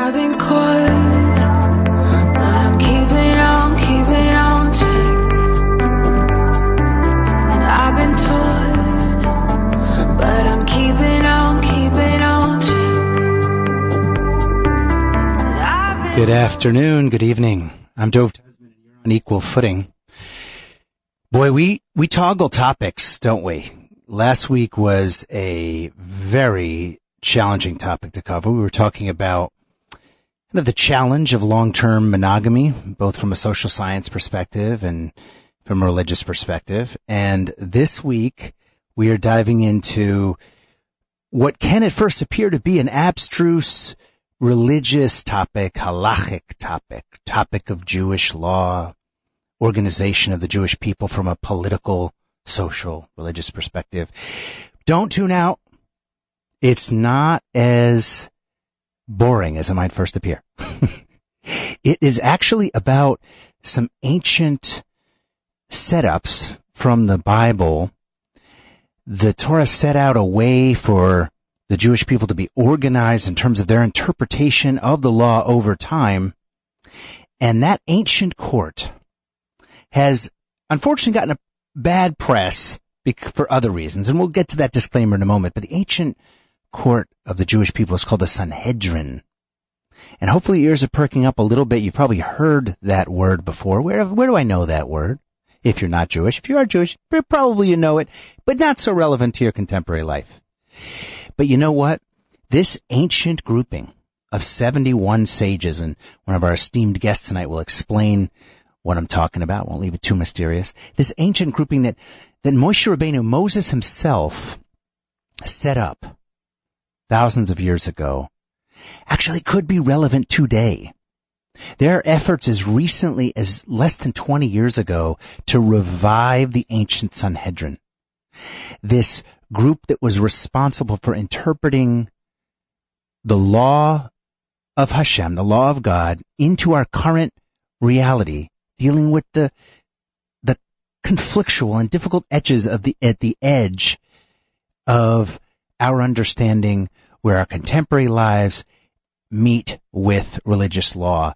I've been caught, but I'm keeping on track. And I've been taught, but I'm keeping on track. Good afternoon, good evening. I'm Dove Tasman, and you're on equal footing. Boy, we toggle topics, don't we? Last week was a very challenging topic to cover. We were talking about kind of the challenge of long-term monogamy, both from a social science perspective and from a religious perspective. And this week, we are diving into what can at first appear to be an abstruse religious topic, halachic topic of Jewish law, organization of the Jewish people from a political, social, religious perspective. Don't tune out. It's not as boring as it might first appear. It is actually about some ancient setups from the Bible. The Torah set out a way for the Jewish people to be organized in terms of their interpretation of the law over time. And that ancient court has unfortunately gotten a bad press for other reasons, and we'll get to that disclaimer in a moment. But the ancient court of the Jewish people is called the Sanhedrin. And hopefully your ears are perking up a little bit. You've probably heard that word before. Where do I know that word? If you're not Jewish. If you are Jewish, probably you know it, but not so relevant to your contemporary life. But you know what? This ancient grouping of 71 sages, and one of our esteemed guests tonight will explain what I'm talking about. Won't leave it too mysterious. This ancient grouping that Moshe Rabbeinu, Moses himself, set up thousands of years ago, actually could be relevant today. Their efforts as recently as less than 20 years ago to revive the ancient Sanhedrin. This group that was responsible for interpreting the law of Hashem, the law of God, into our current reality, dealing with the conflictual and difficult edges of at the edge of our understanding where our contemporary lives meet with religious law.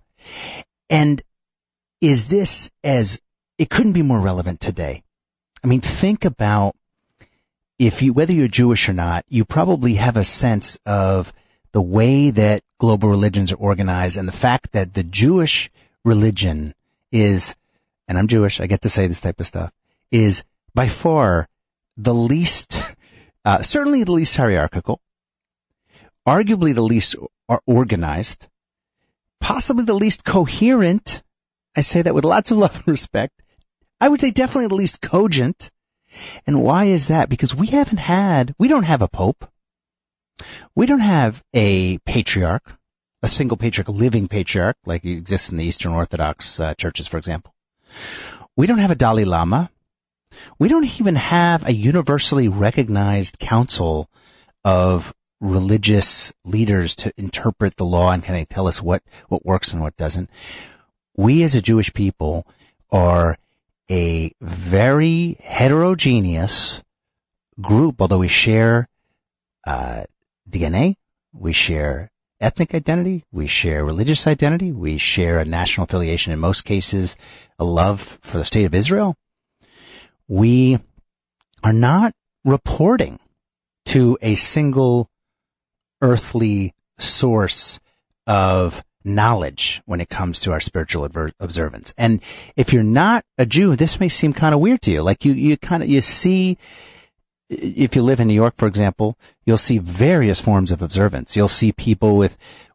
And is this it couldn't be more relevant today. I mean, think about whether you're Jewish or not, you probably have a sense of the way that global religions are organized and the fact that the Jewish religion is, and I'm Jewish, I get to say this type of stuff, is by far the least, certainly the least hierarchical, arguably the least organized, possibly the least coherent. I say that with lots of love and respect. I would say definitely the least cogent. And why is that? Because we don't have a pope. We don't have a patriarch, a single patriarch, a living patriarch, like exists in the Eastern Orthodox churches, for example. We don't have a Dalai Lama. We don't even have a universally recognized council of religious leaders to interpret the law and kind of tell us what works and what doesn't. We as a Jewish people are a very heterogeneous group, although we share DNA, we share ethnic identity, we share religious identity, we share a national affiliation, in most cases a love for the state of Israel. We are not reporting to a single earthly source of knowledge when it comes to our spiritual observance. And if you're not a Jew, this may seem kind of weird to you. Like you see, if you live in New York, for example, you'll see various forms of observance. You'll see people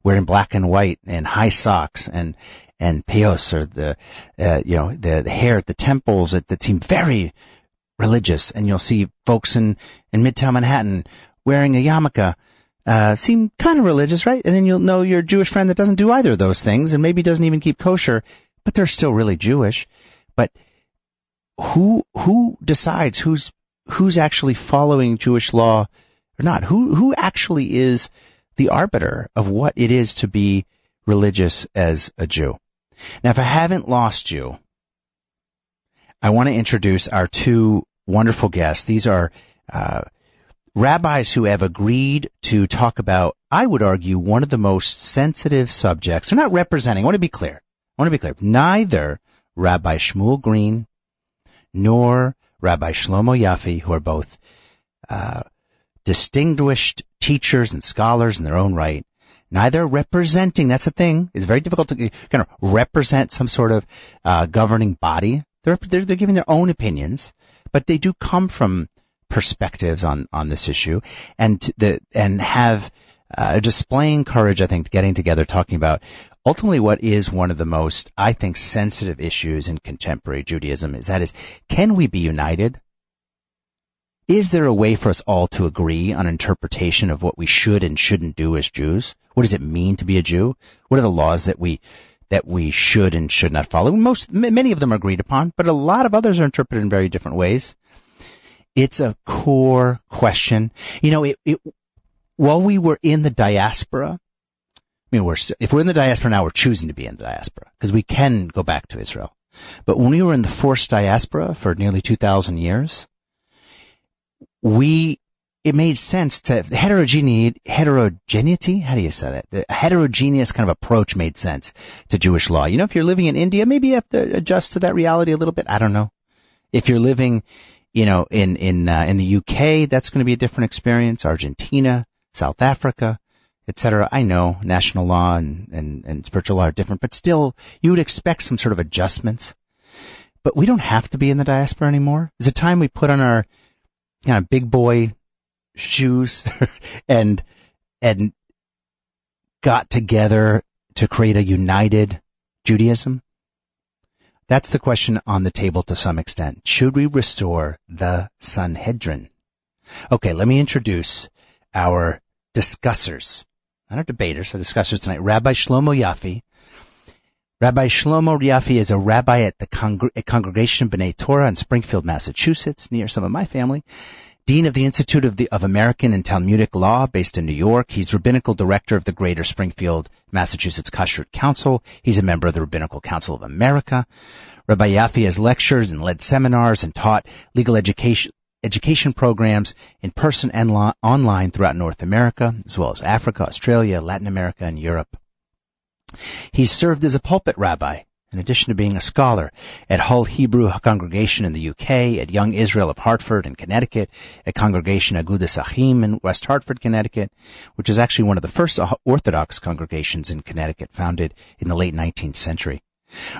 wearing black and white and high socks and peyos, or the hair at the temples that seem very religious. And you'll see folks in Midtown Manhattan wearing a yarmulke, seem kind of religious, right? And then you'll know your Jewish friend that doesn't do either of those things and maybe doesn't even keep kosher, but they're still really Jewish. But who decides who's actually following Jewish law or not? Who actually is the arbiter of what it is to be religious as a Jew? Now, if I haven't lost you, I want to introduce our two wonderful guests. These are rabbis who have agreed to talk about, I would argue, one of the most sensitive subjects. They're not representing, I want to be clear, neither Rabbi Shmuel Green nor Rabbi Shlomo Yaffe, who are both distinguished teachers and scholars in their own right, neither representing, that's the thing, it's very difficult to kind of represent some sort of governing body. They're giving their own opinions, but they do come from perspectives on this issue, and have displaying courage, I think, getting together, talking about ultimately what is one of the most, I think, sensitive issues in contemporary Judaism, can we be united? Is there a way for us all to agree on interpretation of what we should and shouldn't do as Jews? What does it mean to be a Jew? What are the laws that we should and should not follow? Many of them are agreed upon, but a lot of others are interpreted in very different ways. It's a core question. While we were in the diaspora, if we're in the diaspora now, we're choosing to be in the diaspora because we can go back to Israel. But when we were in the forced diaspora for nearly 2,000 years, it made sense to heterogeneity. How do you say that? The heterogeneous kind of approach made sense to Jewish law. If you're living in India, maybe you have to adjust to that reality a little bit. I don't know. If you're living, in the UK, that's going to be a different experience. Argentina, South Africa, etc. I know national law and spiritual law are different, but still, you would expect some sort of adjustments. But we don't have to be in the diaspora anymore. It's a time we put on our kind of big boy shoes and got together to create a united Judaism. That's the question on the table to some extent. Should we restore the Sanhedrin? Okay, let me introduce our discussers. Not our debaters, our discussers tonight. Rabbi Shlomo Yaffe. Rabbi Shlomo Yaffe is a rabbi at the Congregation of B'nai Torah in Springfield, Massachusetts, near some of my family. Dean of the Institute of American and Talmudic Law, based in New York. He's rabbinical director of the Greater Springfield, Massachusetts Kashrut Council. He's a member of the Rabbinical Council of America. Rabbi Yaffe has lectured and led seminars and taught legal education programs in person and online throughout North America, as well as Africa, Australia, Latin America, and Europe. He's served as a pulpit rabbi, in addition to being a scholar, at Hull Hebrew Congregation in the UK, at Young Israel of Hartford in Connecticut, at Congregation Agudas Achim in West Hartford, Connecticut, which is actually one of the first Orthodox congregations in Connecticut, founded in the late 19th century.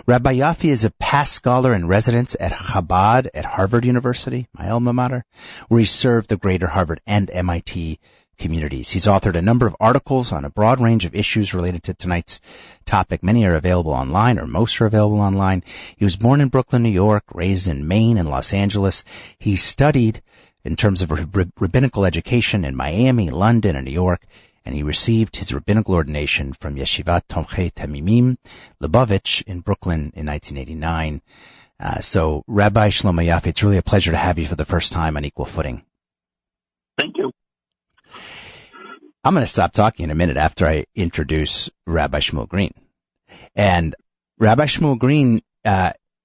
Rabbi Yaffe is a past scholar in residence at Chabad at Harvard University, my alma mater, where he served the greater Harvard and MIT communities. He's authored a number of articles on a broad range of issues related to tonight's topic. Many are available online, or most are available online. He was born in Brooklyn, New York, raised in Maine and Los Angeles. He studied, in terms of rabbinical education, in Miami, London, and New York, and he received his rabbinical ordination from Yeshivat Tomchei Tamimim Lubavitch in Brooklyn in 1989. So, Rabbi Shlomo Yaffe, it's really a pleasure to have you for the first time on Equal Footing. Thank you. I'm going to stop talking in a minute after I introduce Rabbi Shmuel Green. And Rabbi Shmuel Green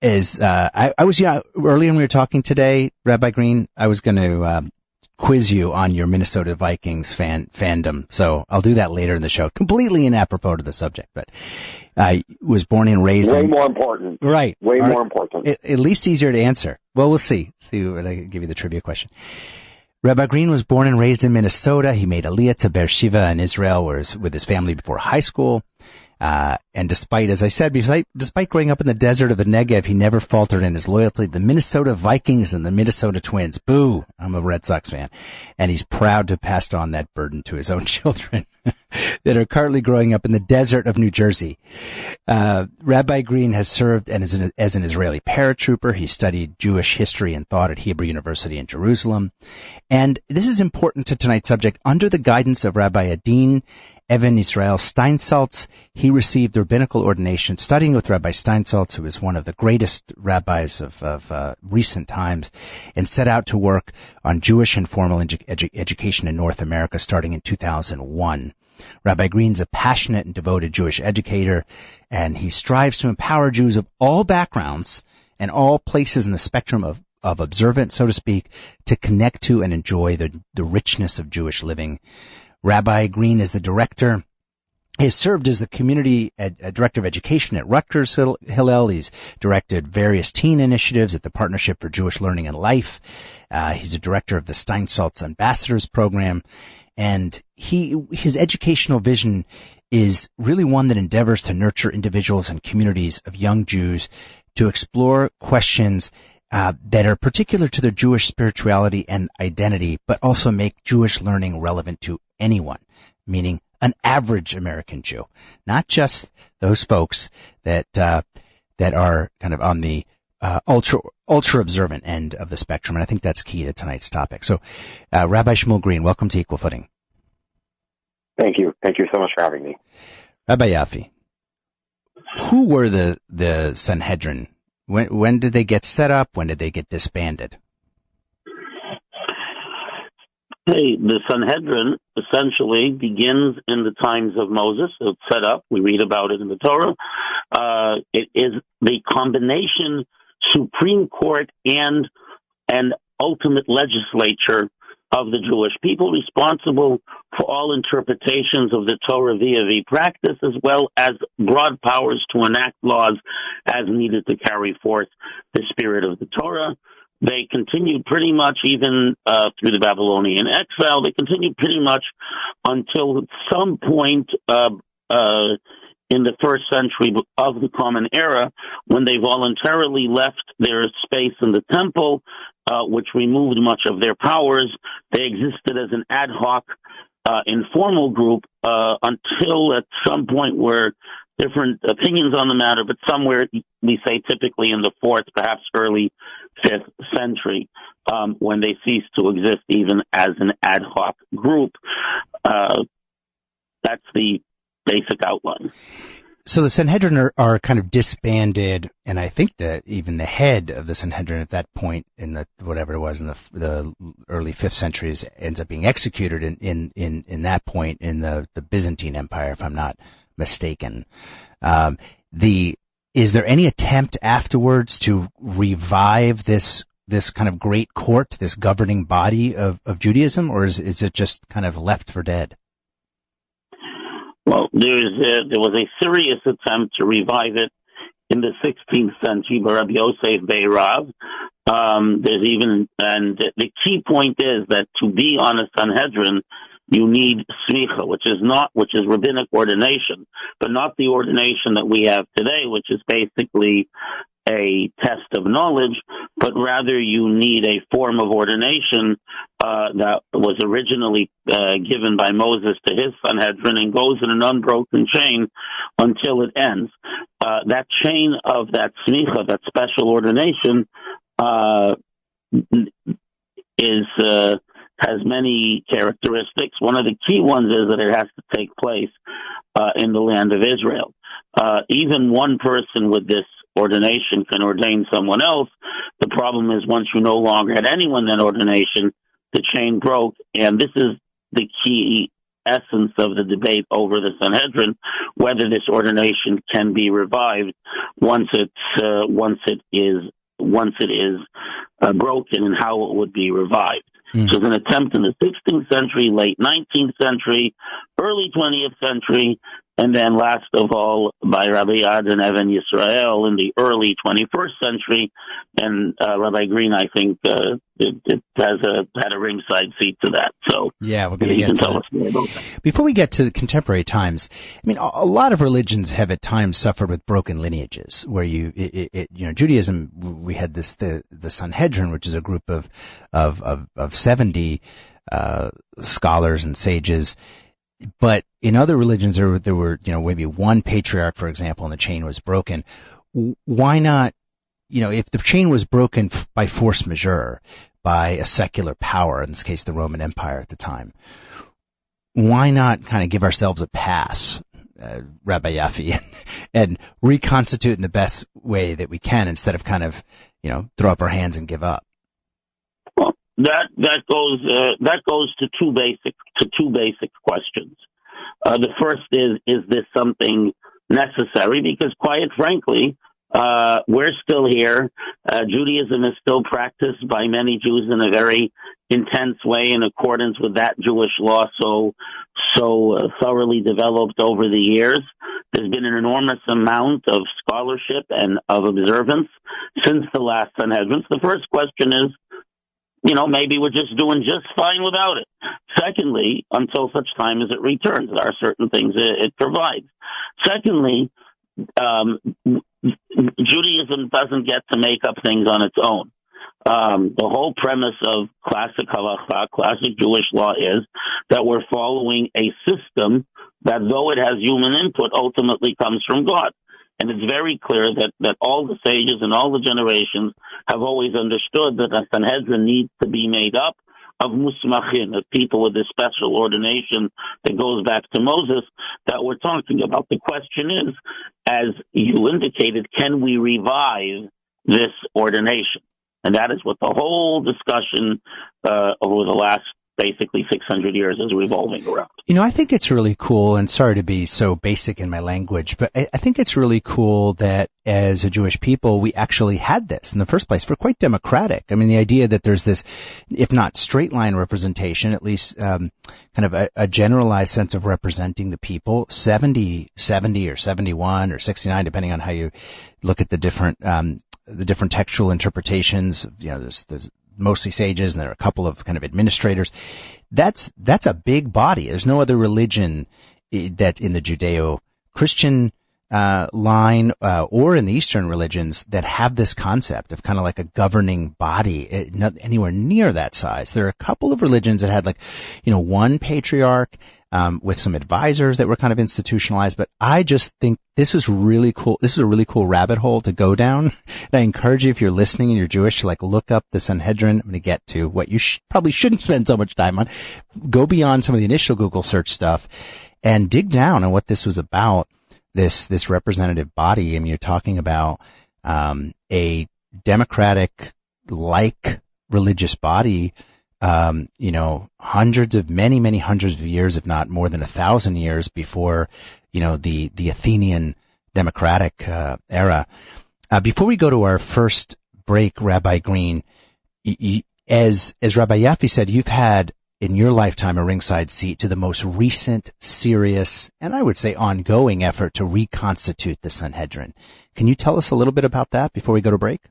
is, I was, earlier when we were talking today, Rabbi Green, I was going to quiz you on your Minnesota Vikings fandom. So I'll do that later in the show. Completely inapropos to the subject, but I was born and raised Way more important. Right. Way more important. At least easier to answer. Well, we'll see. See when I give you the trivia question. Rabbi Green was born and raised in Minnesota. He made Aliyah to Beersheba in Israel with his family before high school. And despite, as I said, despite growing up in the desert of the Negev, he never faltered in his loyalty to the Minnesota Vikings and the Minnesota Twins. Boo! I'm a Red Sox fan. And he's proud to have passed on that burden to his own children that are currently growing up in the desert of New Jersey. Rabbi Green has served as an Israeli paratrooper. He studied Jewish history and thought at Hebrew University in Jerusalem. And this is important to tonight's subject. Under the guidance of Rabbi Adin Evan Israel Steinsaltz, he received the rabbinical ordination studying with Rabbi Steinsaltz, who is one of the greatest rabbis of recent times, and set out to work on Jewish and formal education in North America starting in 2001. Rabbi Green's a passionate and devoted Jewish educator, and he strives to empower Jews of all backgrounds and all places in the spectrum of of observance, so to speak, to connect to and enjoy the richness of Jewish living. Rabbi Green is the director. He has served as the community director of education at Rutgers Hillel. He's directed various teen initiatives at the Partnership for Jewish Learning and Life. He's a director of the Steinsaltz Ambassadors Program. And his educational vision is really one that endeavors to nurture individuals and communities of young Jews to explore questions that are particular to their Jewish spirituality and identity, but also make Jewish learning relevant to anyone, meaning an average American Jew, not just those folks that are kind of on the ultra observant end of the spectrum. And I think that's key to tonight's topic. So, Rabbi Shmuel Green, welcome to Equal Footing. Thank you. Thank you so much for having me. Rabbi Yaffe, who were the Sanhedrin? When did they get set up? When did they get disbanded? The Sanhedrin essentially begins in the times of Moses. It's set up. We read about it in the Torah. It is the combination Supreme Court and ultimate legislature of the Jewish people, responsible for all interpretations of the Torah via practice, as well as broad powers to enact laws as needed to carry forth the spirit of the Torah. They continued pretty much even through the Babylonian exile. They continued pretty much until some point in the first century of the Common Era, when they voluntarily left their space in the temple, which removed much of their powers. They existed as an ad hoc, informal group until at some point where different opinions on the matter, but somewhere we say typically in the 4th, perhaps early 5th century, when they ceased to exist even as an ad hoc group. That's the basic outline. So the Sanhedrin are kind of disbanded, and I think that even the head of the Sanhedrin at that point in the whatever it was in the early 5th century ends up being executed in that point in the Byzantine Empire, if I'm not mistaken. Is there any attempt afterwards to revive this kind of great court, this governing body of Judaism, or is it just kind of left for dead? Well, there was a serious attempt to revive it in the 16th century by Rabbi Yosef Beirav. And the key point is that to be on a Sanhedrin, you need smicha, which is rabbinic ordination, but not the ordination that we have today, which is basically a test of knowledge, but rather you need a form of ordination that was originally given by Moses to his Sanhedrin and goes in an unbroken chain until it ends. That chain of that smicha, that special ordination, has many characteristics. One of the key ones is that it has to take place in the land of Israel. Even one person with this ordination can ordain someone else. The problem is once you no longer had anyone in ordination, the chain broke, and this is the key essence of the debate over the Sanhedrin, whether this ordination can be revived once it is broken, and how it would be revived. So it was an attempt in the 16th century, late 19th century, early 20th century, and then last of all by Rabbi Yad and Evan Yisrael in the early 21st century. And Rabbi Green, I think, it had a ringside seat to that. So yeah, we're going to get to that. Before we get to the contemporary times, I mean, a lot of religions have at times suffered with broken lineages, where Judaism, we had the Sanhedrin, which is a group of 70 scholars and sages. But in other religions, there were maybe one patriarch, for example, and the chain was broken. Why not? If the chain was broken by force majeure, by a secular power, in this case the Roman Empire at the time, why not kind of give ourselves a pass, Rabbi Yaffe, and reconstitute in the best way that we can, instead of kind of throw up our hands and give up? Well, that goes to two basic questions. The first is this something necessary? Because quite frankly, We're still here. Judaism is still practiced by many Jews in a very intense way in accordance with that Jewish law so thoroughly developed over the years. There's been an enormous amount of scholarship and of observance since the last Sanhedrin. The first question is, maybe we're just doing just fine without it. Secondly, until such time as it returns, there are certain things it provides. Secondly, Judaism doesn't get to make up things on its own. The whole premise of classic halakha, classic Jewish law, is that we're following a system that, though it has human input, ultimately comes from God. And it's very clear that all the sages and all the generations have always understood that a Sanhedrin needs to be made up of musmachin, of people with this special ordination that goes back to Moses that we're talking about. The question is, as you indicated, can we revive this ordination? And that is what the whole discussion over the last basically 600 years is revolving around. I think it's really cool, and sorry to be so basic in my language, but I think it's really cool that as a Jewish people, we actually had this in the first place. We're quite democratic. I mean, the idea that there's this, if not straight line representation, at least kind of a generalized sense of representing the people, 70 or 71 or 69, depending on how you look at the different textual interpretations. There's mostly sages, and there are a couple of kind of administrators. That's a big body. There's no other religion that in the Judeo-Christian line or in the Eastern religions that have this concept of kind of like a governing body, not anywhere near that size. There are a couple of religions that had one patriarch with some advisors that were kind of institutionalized, but I just think this was really cool. This is a really cool rabbit hole to go down. And I encourage you, if you're listening and you're Jewish, to look up the Sanhedrin. I'm going to get to what you probably shouldn't spend so much time on. Go beyond some of the initial Google search stuff and dig down on what this was about. This representative body. I mean, you're talking about a democratic religious body. Many hundreds of years, if not more than 1,000 years before, the Athenian democratic era. Before we go to our first break, Rabbi Green, as Rabbi Yaffe said, you've had in your lifetime a ringside seat to the most recent, serious, and I would say ongoing effort to reconstitute the Sanhedrin. Can you tell us a little bit about that before we go to break?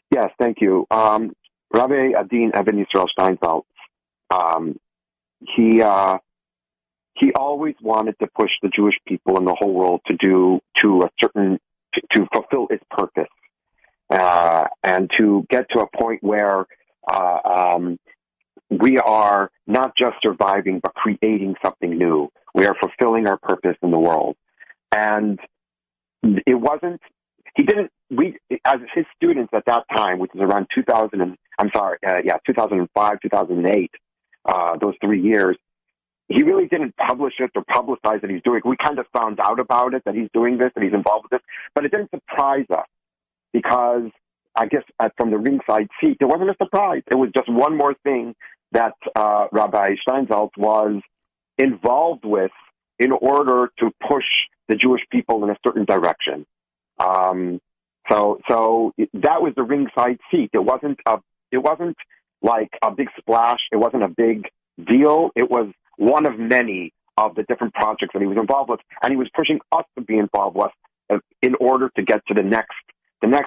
Yes, thank you. Rabbi Adin Eben Yisrael Steinfeld, he always wanted to push the Jewish people in the whole world to fulfill its purpose, and to get to a point where we are not just surviving, but creating something new. We are fulfilling our purpose in the world. And it wasn't, as his students at that time, which is around 2005, 2008, those 3 years, he really didn't publish it or publicize that he's doing it. We kind of found out about it, that he's doing this, that he's involved with this, but it didn't surprise us because I guess from the ringside seat, it wasn't a surprise. It was just one more thing that Rabbi Steinfeld was involved with in order to push the Jewish people in a certain direction. So that was the ringside seat. It wasn't like a big splash. It wasn't a big deal. It was one of many of the different projects that he was involved with, and he was pushing us to be involved with in order to get to the next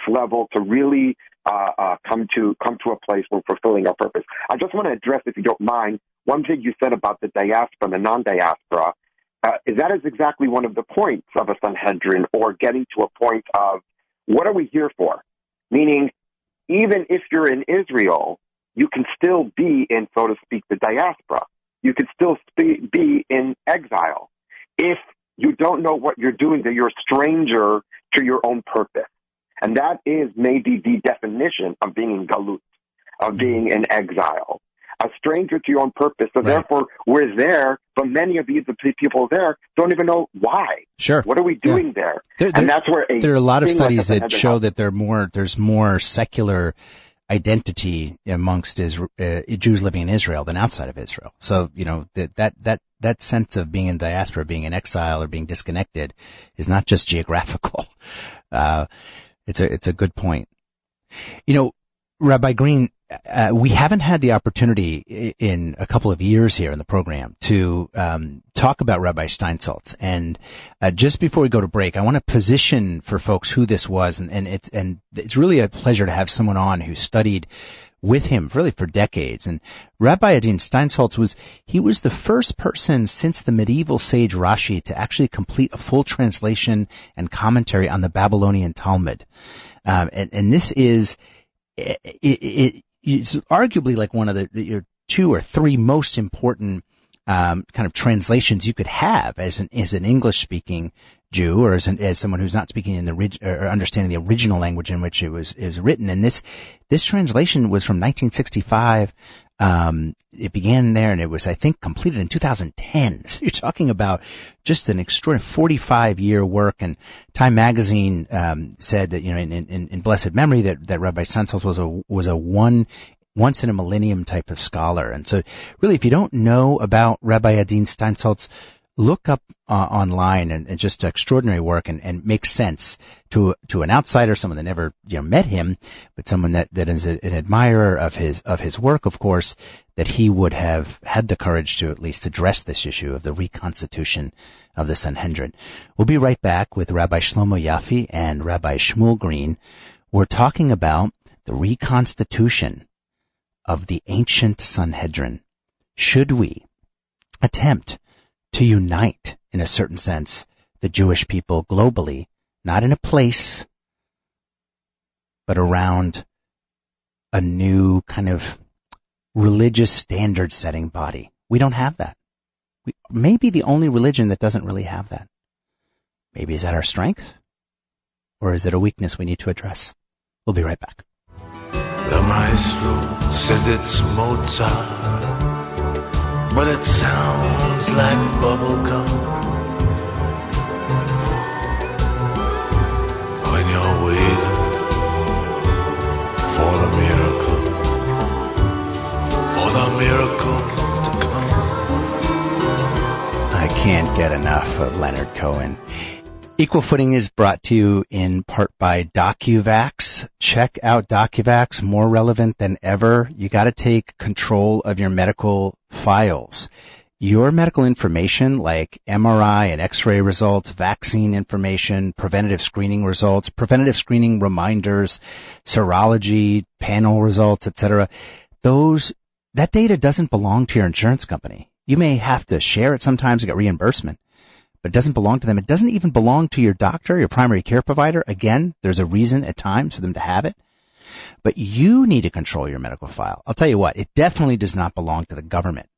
level, to really come to a place where we're fulfilling our purpose. I just want to address, if you don't mind, one thing you said about the diaspora and the non-diaspora. That is exactly one of the points of a Sanhedrin, or getting to a point of what are we here for? Meaning, even if you're in Israel, you can still be in, so to speak, the diaspora. You can still be in exile. If you don't know what you're doing, that you're a stranger to your own purpose. And that is maybe the definition of being in galut, of being in exile. A stranger to your own purpose. So therefore, we're there, but many of the people there don't even know why. Sure. What are we doing there? And that's where there are a lot of studies that show that there's more secular identity amongst Jews living in Israel than outside of Israel. So, that sense of being in diaspora, being in exile, or being disconnected is not just geographical. It's a good point. Rabbi Green, we haven't had the opportunity in a couple of years here in the program to talk about Rabbi Steinsaltz. And just before we go to break, I want to position for folks who this was, and it's really a pleasure to have someone on who studied with him really for decades. And Rabbi Adin Steinsaltz was the first person since the medieval sage Rashi to actually complete a full translation and commentary on the Babylonian Talmud. And this is it's arguably like one of the two or three most important kind of translations you could have as an English speaking Jew, or as someone who's not speaking in or understanding the original language in which it was written. And this translation was from 1965. It began there, and it was, I think, completed in 2010. So you're talking about just an extraordinary 45-year work. And Time Magazine said that, in blessed memory, that Rabbi Steinsaltz was a once in a millennium type of scholar. And so, really, if you don't know about Rabbi Adin Steinsaltz, look up online and just extraordinary work, and makes sense to an outsider, someone that never met him, but someone that is an admirer of his work, of course, that he would have had the courage to at least address this issue of the reconstitution of the Sanhedrin. We'll be right back with Rabbi Shlomo Yaffe and Rabbi Shmuel Green. We're talking about the reconstitution of the ancient Sanhedrin. Should we attempt to unite, in a certain sense, the Jewish people globally, not in a place, but around a new kind of religious standard-setting body? We don't have that. We may be the only religion that doesn't really have that. Maybe is that our strength? Or is it a weakness we need to address? We'll be right back. The maestro says it's Mozart, but it sounds like bubblegum. When you're waiting for the miracle to come. I can't get enough of Leonard Cohen. Equal Footing is brought to you in part by DocuVax. Check out DocuVax, more relevant than ever. You got to take control of your medical files. Your medical information like MRI and X-ray results, vaccine information, preventative screening results, preventative screening reminders, serology, panel results, etc. That data doesn't belong to your insurance company. You may have to share it sometimes to get reimbursement, but it doesn't belong to them. It doesn't even belong to your doctor, your primary care provider. Again, there's a reason at times for them to have it. But you need to control your medical file. I'll tell you what, it definitely does not belong to the government.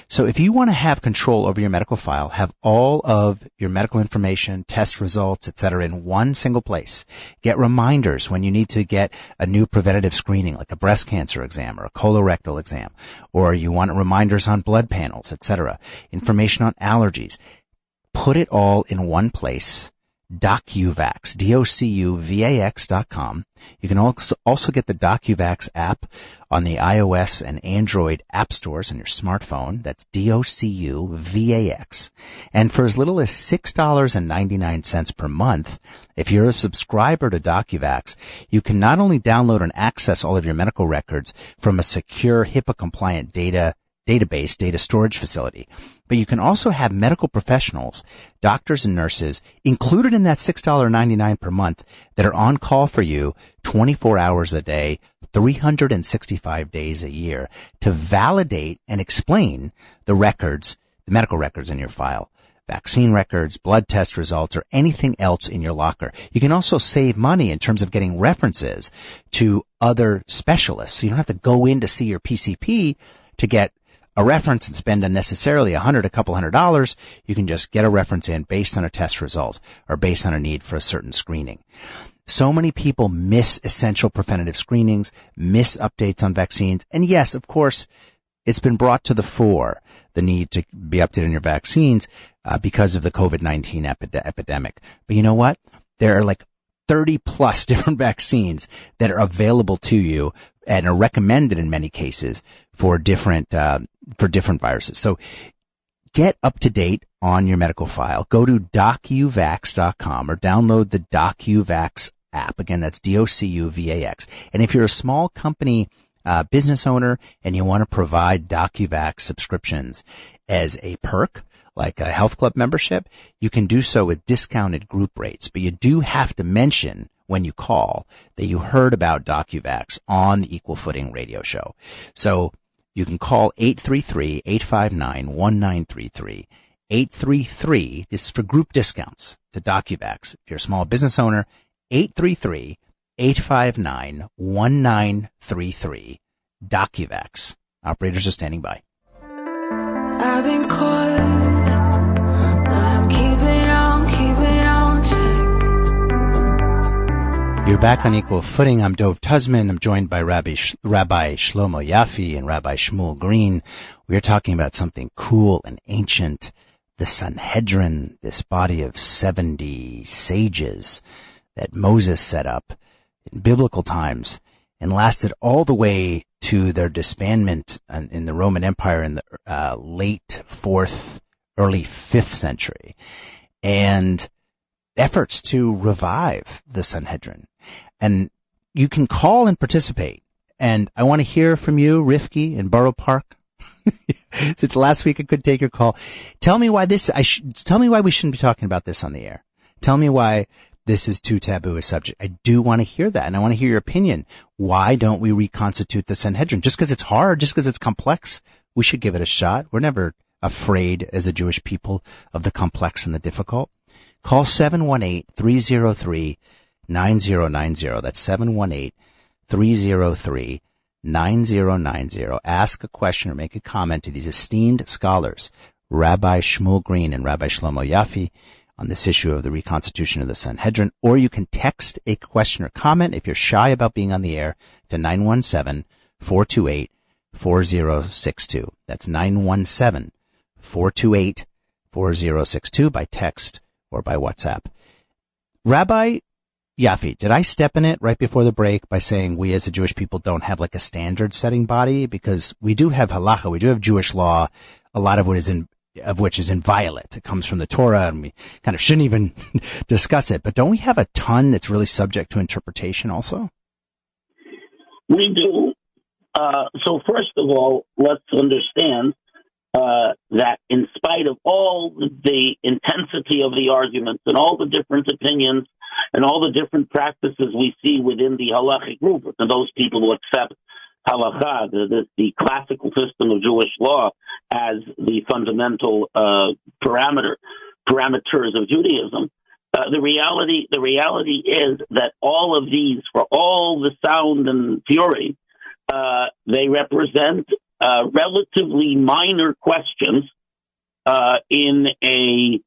So if you want to have control over your medical file, have all of your medical information, test results, etc. in one single place. Get reminders when you need to get a new preventative screening, like a breast cancer exam or a colorectal exam, or you want reminders on blood panels, etc. Information on allergies. Put it all in one place. DocuVax, DocuVax.com. You can also get the DocuVax app on the iOS and Android app stores on your smartphone. That's DocuVax. And for as little as $6.99 per month, if you're a subscriber to DocuVax, you can not only download and access all of your medical records from a secure HIPAA-compliant database, data storage facility, but you can also have medical professionals, doctors and nurses, included in that $6.99 per month that are on call for you 24 hours a day, 365 days a year to validate and explain the medical records in your file, vaccine records, blood test results, or anything else in your locker. You can also save money in terms of getting references to other specialists. So you don't have to go in to see your PCP to get a reference and spend unnecessarily a couple $100. You can just get a reference in based on a test result or based on a need for a certain screening. So many people miss essential preventative screenings, miss updates on vaccines. And yes, of course, it's been brought to the fore, the need to be updated on your vaccines because of the COVID-19 epidemic. But you know what? There are like 30 plus different vaccines that are available to you and are recommended in many cases for different viruses. So get up to date on your medical file. Go to docuvax.com or download the DocuVax app. Again, that's DocuVax. And if you're a small company business owner and you want to provide DocuVax subscriptions as a perk, like a health club membership, you can do so with discounted group rates. But you do have to mention when you call that you heard about DocuVax on the Equal Footing radio show. So you can call 833-859-1933. 833, this is for group discounts to DocuVax. If you're a small business owner, 833-859-1933. DocuVax. Operators are standing by. I've been caught, but I'm keeping on check. You're back on Equal Footing. I'm Dov Tuzman. I'm joined by Rabbi Shlomo Yaffe and Rabbi Shmuel Green. We are talking about something cool and ancient, the Sanhedrin, this body of 70 sages that Moses set up in biblical times and lasted all the way to their disbandment in the Roman Empire in the late 4th, early 5th century, and efforts to revive the Sanhedrin. And you can call and participate. And I want to hear from you, Rifki in Borough Park. Since last week I couldn't take your call. Tell me why we shouldn't be talking about this on the air. Tell me why this is too taboo a subject. I do want to hear that, and I want to hear your opinion. Why don't we reconstitute the Sanhedrin? Just because it's hard, just because it's complex, we should give it a shot. We're never afraid as a Jewish people of the complex and the difficult. Call 718-303-9090. That's 718-303-9090. Ask a question or make a comment to these esteemed scholars, Rabbi Shmuel Green and Rabbi Shlomo Yaffe, on this issue of the reconstitution of the Sanhedrin, or you can text a question or comment if you're shy about being on the air to 917-428-4062. That's 917-428-4062 by text or by WhatsApp. Rabbi Yaffe, did I step in it right before the break by saying we as a Jewish people don't have like a standard setting body? Because we do have halacha, we do have Jewish law, a lot of which is inviolate. It comes from the Torah, and we kind of shouldn't even discuss it. But don't we have a ton that's really subject to interpretation also? We do. So first of all, let's understand that in spite of all the intensity of the arguments and all the different opinions and all the different practices we see within the halachic group, and those people who accept halakha, the classical system of Jewish law, as the fundamental parameters of Judaism. The reality is that all of these, for all the sound and fury, they represent relatively minor questions in a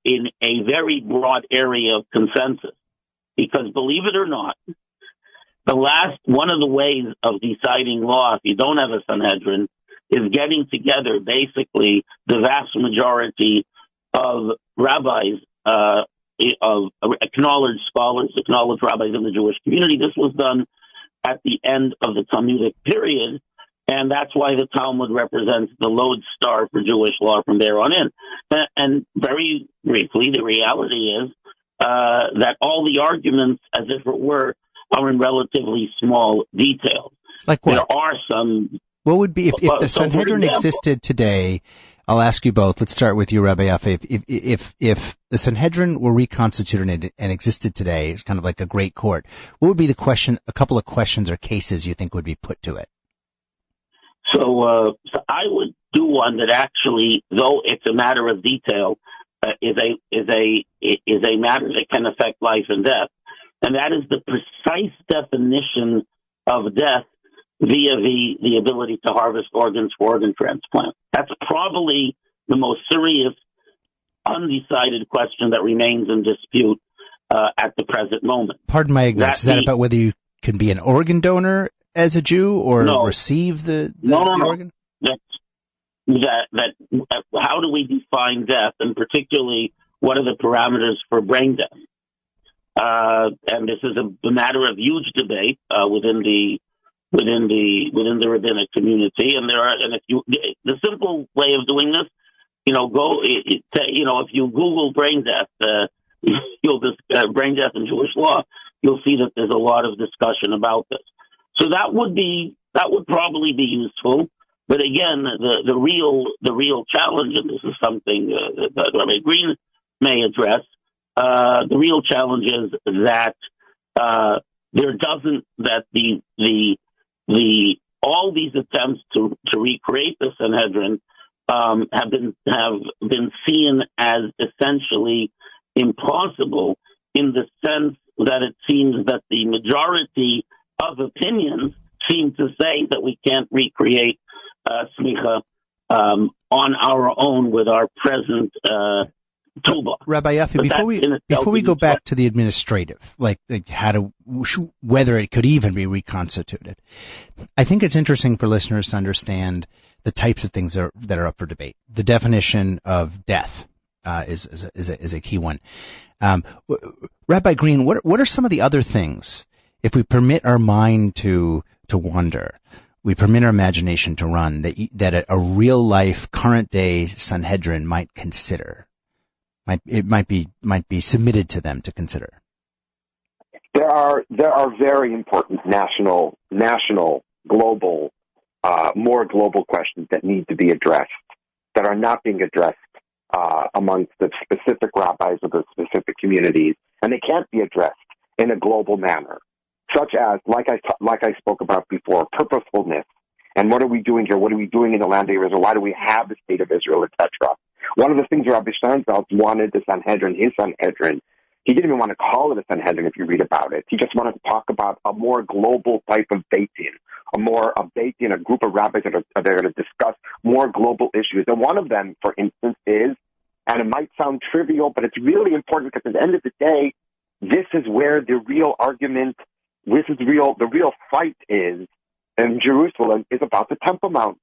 very broad area of consensus. Because believe it or not, one of the ways of deciding law, if you don't have a Sanhedrin, is getting together basically the vast majority of rabbis, of acknowledged scholars, acknowledged rabbis in the Jewish community. This was done at the end of the Talmudic period, and that's why the Talmud represents the lodestar for Jewish law from there on in. And very briefly, the reality is that all the arguments, as if it were, are in relatively small details. Like what? There are some. What would be if the Sanhedrin existed today? I'll ask you both. Let's start with you, Rabbi Yaffe. If the Sanhedrin were reconstituted and existed today, it's kind of like a great court. What would be a couple of questions or cases you think would be put to it? So I would do one that actually, though it's a matter of detail, is a matter that can affect life and death. And that is the precise definition of death via the ability to harvest organs for organ transplant. That's probably the most serious, undecided question that remains in dispute at the present moment. Pardon my ignorance. Is that about whether you can be an organ donor as a Jew or receive the organ? That how do we define death, and particularly what are the parameters for brain death? and this is a matter of huge debate within the rabbinic community. And the simple way of doing this, if you Google brain death, brain death in Jewish law, you'll see that there's a lot of discussion about this. So that would probably be useful. But again, the real challenge, and this is something that Rabbi Green may address, the real challenge is that all these attempts to recreate the Sanhedrin have been seen as essentially impossible, in the sense that it seems that the majority of opinions seem to say that we can't recreate smicha on our own with our present tuba. Rabbi Yaffe, before we go back to the administrative, like whether it could even be reconstituted, I think it's interesting for listeners to understand the types of things that are up for debate. The definition of death is a key one. Rabbi Green, what are some of the other things, if we permit our mind to wander, we permit our imagination to run, that a real life current day Sanhedrin might consider? Might be submitted to them to consider. There are very important national, global, more global questions that need to be addressed, that are not being addressed amongst the specific rabbis of the specific communities, and they can't be addressed in a global manner, such as, like I spoke about before, purposefulness. And what are we doing here? What are we doing in the land of Israel? Why do we have the state of Israel, etc.? One of the things Rabbi Steinsaltz wanted the Sanhedrin, his Sanhedrin, he didn't even want to call it a Sanhedrin if you read about it. He just wanted to talk about a more global type of Beit Din, a group of rabbis that are going to discuss more global issues. And one of them, for instance, is, and it might sound trivial, but it's really important, because at the end of the day, this is where the real argument, the real fight is in Jerusalem, is about the Temple Mount.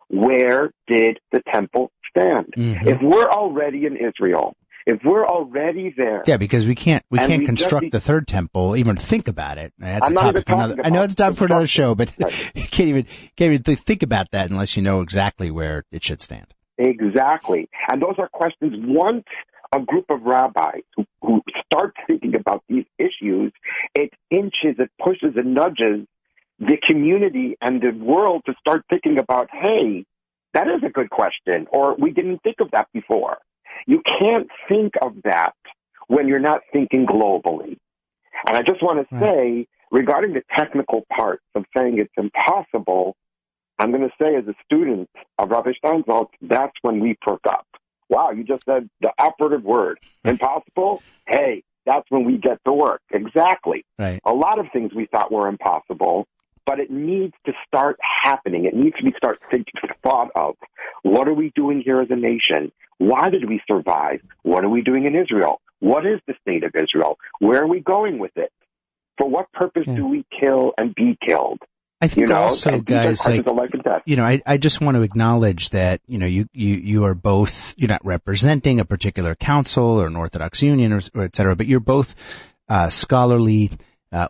Where did the temple stand? Mm-hmm. If we're already in Israel, if we're already there, because we can't construct the third temple, even think about it. That's a topic for another. I know it's time for another show, but right. You can't even think about that unless you know exactly where it should stand. Exactly, and those are questions. Once a group of rabbis who start thinking about these issues, it pushes and nudges the community and the world to start thinking about, hey, that is a good question, or we didn't think of that before. You can't think of that when you're not thinking globally. And I just want to say, regarding the technical parts of saying it's impossible, I'm going to say, as a student of Rabbi Steinsaltz, that's when we perk up. Wow, you just said the operative word. Impossible? Hey, that's when we get to work. Exactly. Right. A lot of things we thought were impossible, but it needs to start happening. It needs to be thought of. What are we doing here as a nation? Why did we survive? What are we doing in Israel? What is the state of Israel? Where are we going with it? For what purpose do we kill and be killed? I think also, guys, I just want to acknowledge that, you are both, you're not representing a particular council or an Orthodox union or et cetera, but you're both scholarly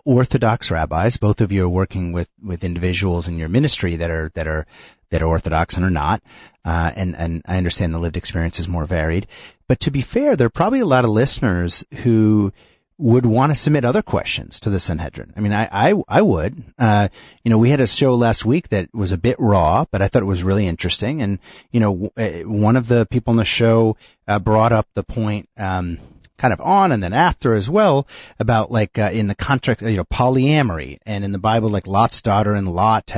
Orthodox rabbis. Both of you are working with individuals in your ministry that are Orthodox and are not. And I understand the lived experience is more varied. But to be fair, there are probably a lot of listeners who would want to submit other questions to the Sanhedrin. I mean, I would. We had a show last week that was a bit raw, but I thought it was really interesting. And, one of the people on the show brought up the point kind of on and then after as well about in the contract, polyamory, and in the Bible, like Lot's daughter and Lot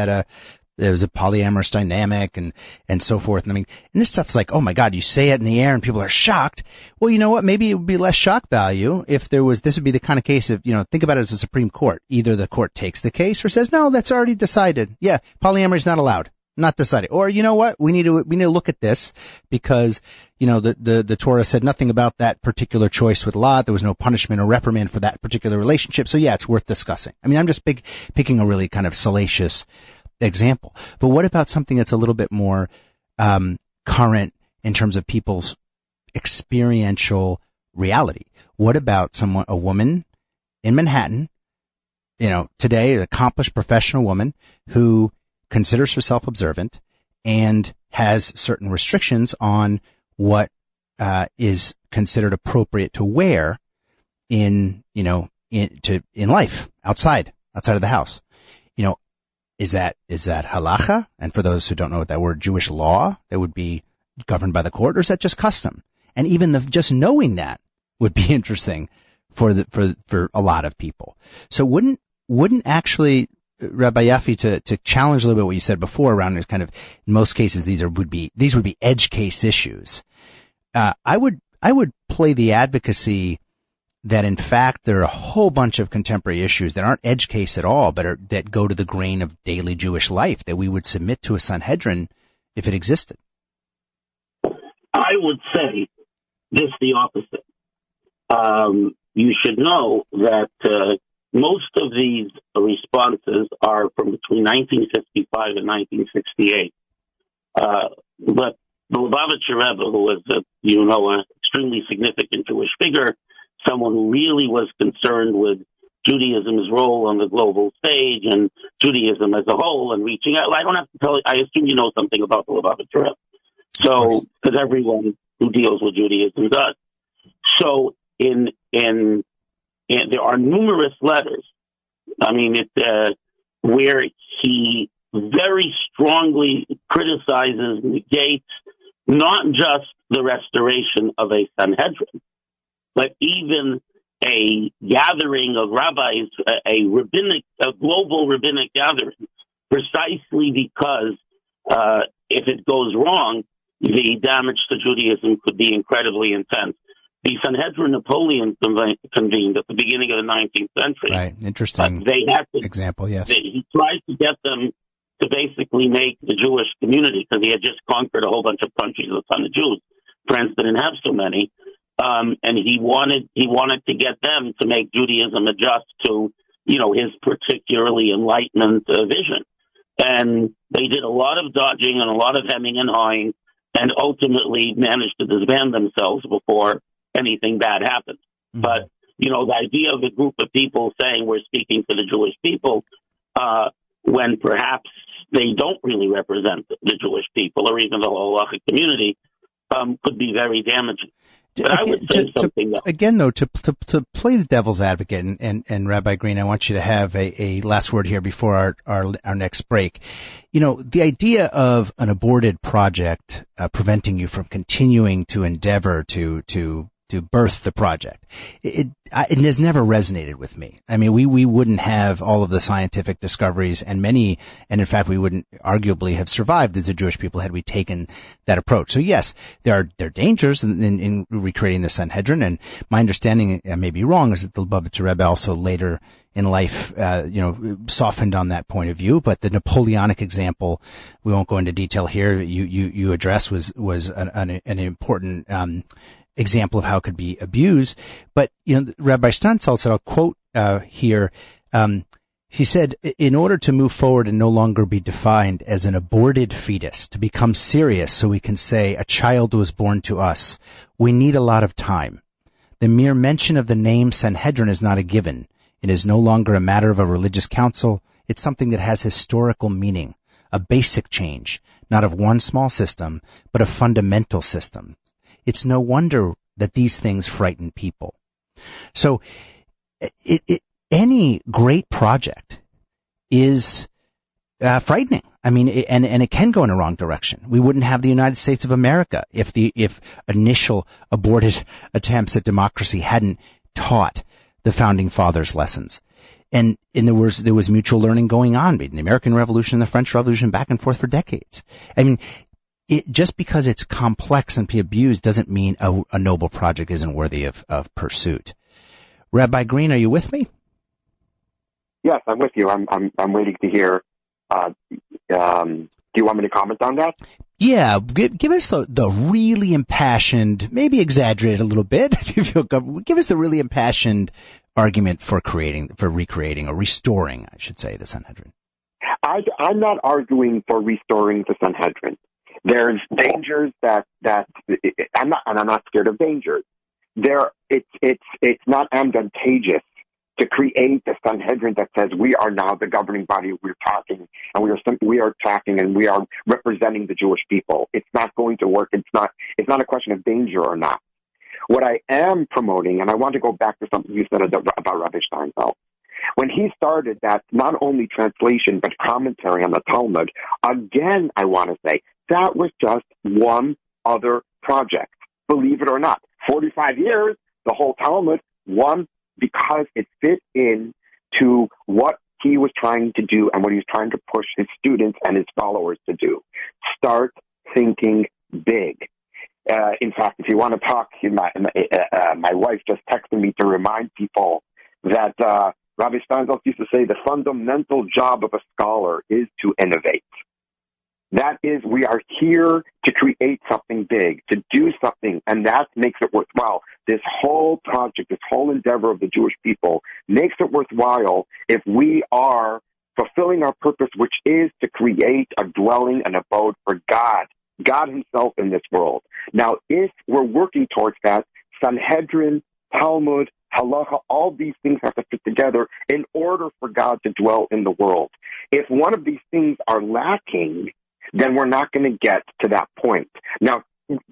there was a polyamorous dynamic and so forth. And this stuff's like, oh my God, you say it in the air and people are shocked. Well, you know what? Maybe it would be less shock value if this would be the kind of case of, think about it as a Supreme Court. Either the court takes the case or says, no, that's already decided. Yeah, polyamory is not allowed. Not decided. Or, you know what? We need to look at this because, the Torah said nothing about that particular choice with Lot. There was no punishment or reprimand for that particular relationship. So yeah, it's worth discussing. I mean, I'm just picking a really kind of salacious example. But what about something that's a little bit more, current in terms of people's experiential reality? What about a woman in Manhattan, today, an accomplished professional woman who considers herself observant and has certain restrictions on what is considered appropriate to wear in life outside of the house. Is that halacha? And for those who don't know what that word, Jewish law, that would be governed by the court, or is that just custom? And even just knowing that would be interesting for a lot of people. So wouldn't actually, Rabbi Yaffe, to challenge a little bit what you said before around this kind of, in most cases, these would be edge case issues. I would play the advocacy that in fact there are a whole bunch of contemporary issues that aren't edge case at all, but that go to the grain of daily Jewish life that we would submit to a Sanhedrin if it existed. I would say just the opposite. You should know that most of these responses are from between 1955 and 1968. But the Lubavitcher Rebbe, who was, an extremely significant Jewish figure, someone who really was concerned with Judaism's role on the global stage and Judaism as a whole and reaching out. I don't have to tell you, I assume you know something about the Lubavitcher Rebbe. So, because everyone who deals with Judaism does. So, there are numerous letters, where he very strongly criticizes, negates, not just the restoration of a Sanhedrin, but even a gathering of rabbis, a global rabbinic gathering, precisely because if it goes wrong, the damage to Judaism could be incredibly intense. The Sanhedrin Napoleon convened at the beginning of the 19th century. Right, interesting example, yes. He tried to get them to basically make the Jewish community, because he had just conquered a whole bunch of countries with a ton of Jews. France didn't have so many. And he wanted to get them to make Judaism adjust to, his particularly enlightenment vision. And they did a lot of dodging and a lot of hemming and hawing, and ultimately managed to disband themselves before anything bad happened. Mm-hmm. But, the idea of a group of people saying we're speaking for the Jewish people, when perhaps they don't really represent the Jewish people or even the whole halachic community, could be very damaging. But I would say something else. Again, though, to play the devil's advocate, and Rabbi Green, I want you to have a last word here before our next break. The idea of an aborted project preventing you from continuing to endeavor to birth the project, it has never resonated with me. I mean, we wouldn't have all of the scientific discoveries and in fact we wouldn't arguably have survived as a Jewish people had we taken that approach. So yes, there are dangers in recreating the Sanhedrin, and my understanding, I may be wrong, is that the Lubavitcher Rebbe also later in life, softened on that point of view. But the Napoleonic example, we won't go into detail here, you addressed was an important example of how it could be abused. But, Rabbi Steinsaltz said, I'll quote here, he said, in order to move forward and no longer be defined as an aborted fetus, to become serious so we can say a child was born to us, we need a lot of time. The mere mention of the name Sanhedrin is not a given. It is no longer a matter of a religious council. It's something that has historical meaning, a basic change, not of one small system, but a fundamental system. It's no wonder that these things frighten people. So any great project is frightening. I mean, and it can go in a wrong direction. We wouldn't have the United States of America if initial aborted attempts at democracy hadn't taught the founding fathers lessons. And there was mutual learning going on between the American Revolution and the French Revolution, back and forth for decades. I mean, just because it's complex and be abused doesn't mean a noble project isn't worthy of pursuit. Rabbi Green, are you with me? Yes, I'm with you. I'm waiting to hear. Do you want me to comment on that? Yeah, give us the really impassioned, maybe exaggerated a little bit. Give us the really impassioned argument for recreating or restoring, I should say, the Sanhedrin. I'm not arguing for restoring the Sanhedrin. There's dangers that I'm not scared of dangers. It's not advantageous to create a Sanhedrin that says we are now the governing body. We're talking and we are talking and we are representing the Jewish people. It's not going to work. It's not a question of danger or not. What I am promoting, and I want to go back to something you said about Rabbi Steinfeld. When he started that, not only translation, but commentary on the Talmud, again, I want to say, that was just one other project. Believe it or not. 45 years, the whole Talmud, one, because it fit in to what he was trying to do and what he was trying to push his students and his followers to do. Start thinking big. In fact, if you want to talk, my wife just texted me to remind people that Rabbi Steinsaltz used to say the fundamental job of a scholar is to innovate. That is, we are here to create something big, to do something, and that makes it worthwhile. This whole project, this whole endeavor of the Jewish people makes it worthwhile if we are fulfilling our purpose, which is to create a dwelling, an abode for God himself in this world. Now, if we're working towards that, Sanhedrin, Talmud, Halacha, all these things have to fit together in order for God to dwell in the world. If one of these things are lacking, then we're not going to get to that point. Now,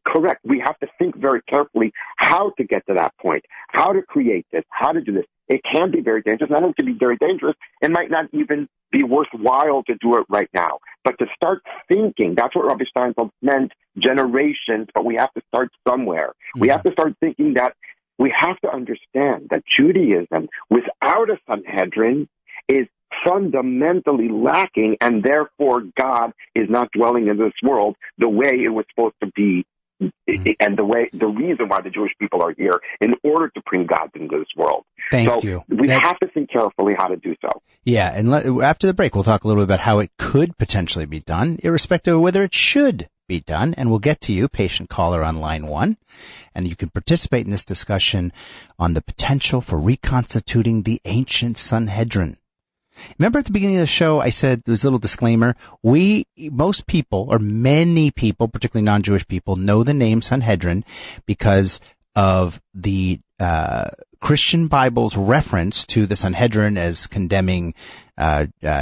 correct, we have to think very carefully how to get to that point, how to create this, how to do this. It can be very dangerous. Not only can it be very dangerous, it might not even be worthwhile to do it right now. But to start thinking, that's what Rabbi Steinfeld meant, generations, but we have to start somewhere. Mm-hmm. We have to start thinking that we have to understand that Judaism, without a Sanhedrin, is fundamentally lacking, and therefore God is not dwelling in this world the way it was supposed to be, and the reason why the Jewish people are here in order to bring God into this world. Thank you. We have to think carefully how to do so. Yeah, and after the break, we'll talk a little bit about how it could potentially be done, irrespective of whether it should be done, and we'll get to you, patient caller on line 1, and you can participate in this discussion on the potential for reconstituting the ancient Sanhedrin. Remember at the beginning of the show, I said there was a little disclaimer. Most people, or many people, particularly non-Jewish people, know the name Sanhedrin because of the Christian Bible's reference to the Sanhedrin as condemning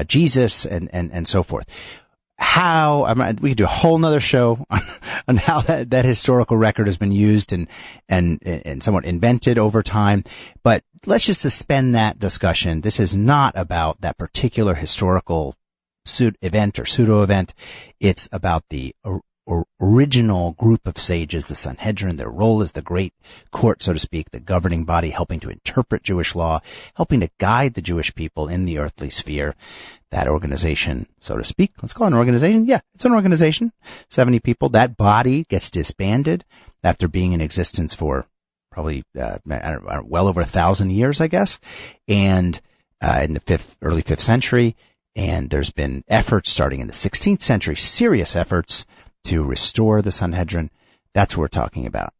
Jesus and so forth. We could do a whole nother show on how that historical record has been used and somewhat invented over time. But let's just suspend that discussion. This is not about that particular historical event or pseudo-event. It's about the original group of sages, the Sanhedrin. Their role as the great court, so to speak, the governing body, helping to interpret Jewish law, helping to guide the Jewish people in the earthly sphere. That organization, so to speak, let's call it an organization. Yeah, it's an organization. 70 people. That body gets disbanded after being in existence for probably well over 1,000 years, I guess, and in the early 5th century. And there's been efforts starting in the 16th century, serious efforts to restore the Sanhedrin. That's what we're talking about.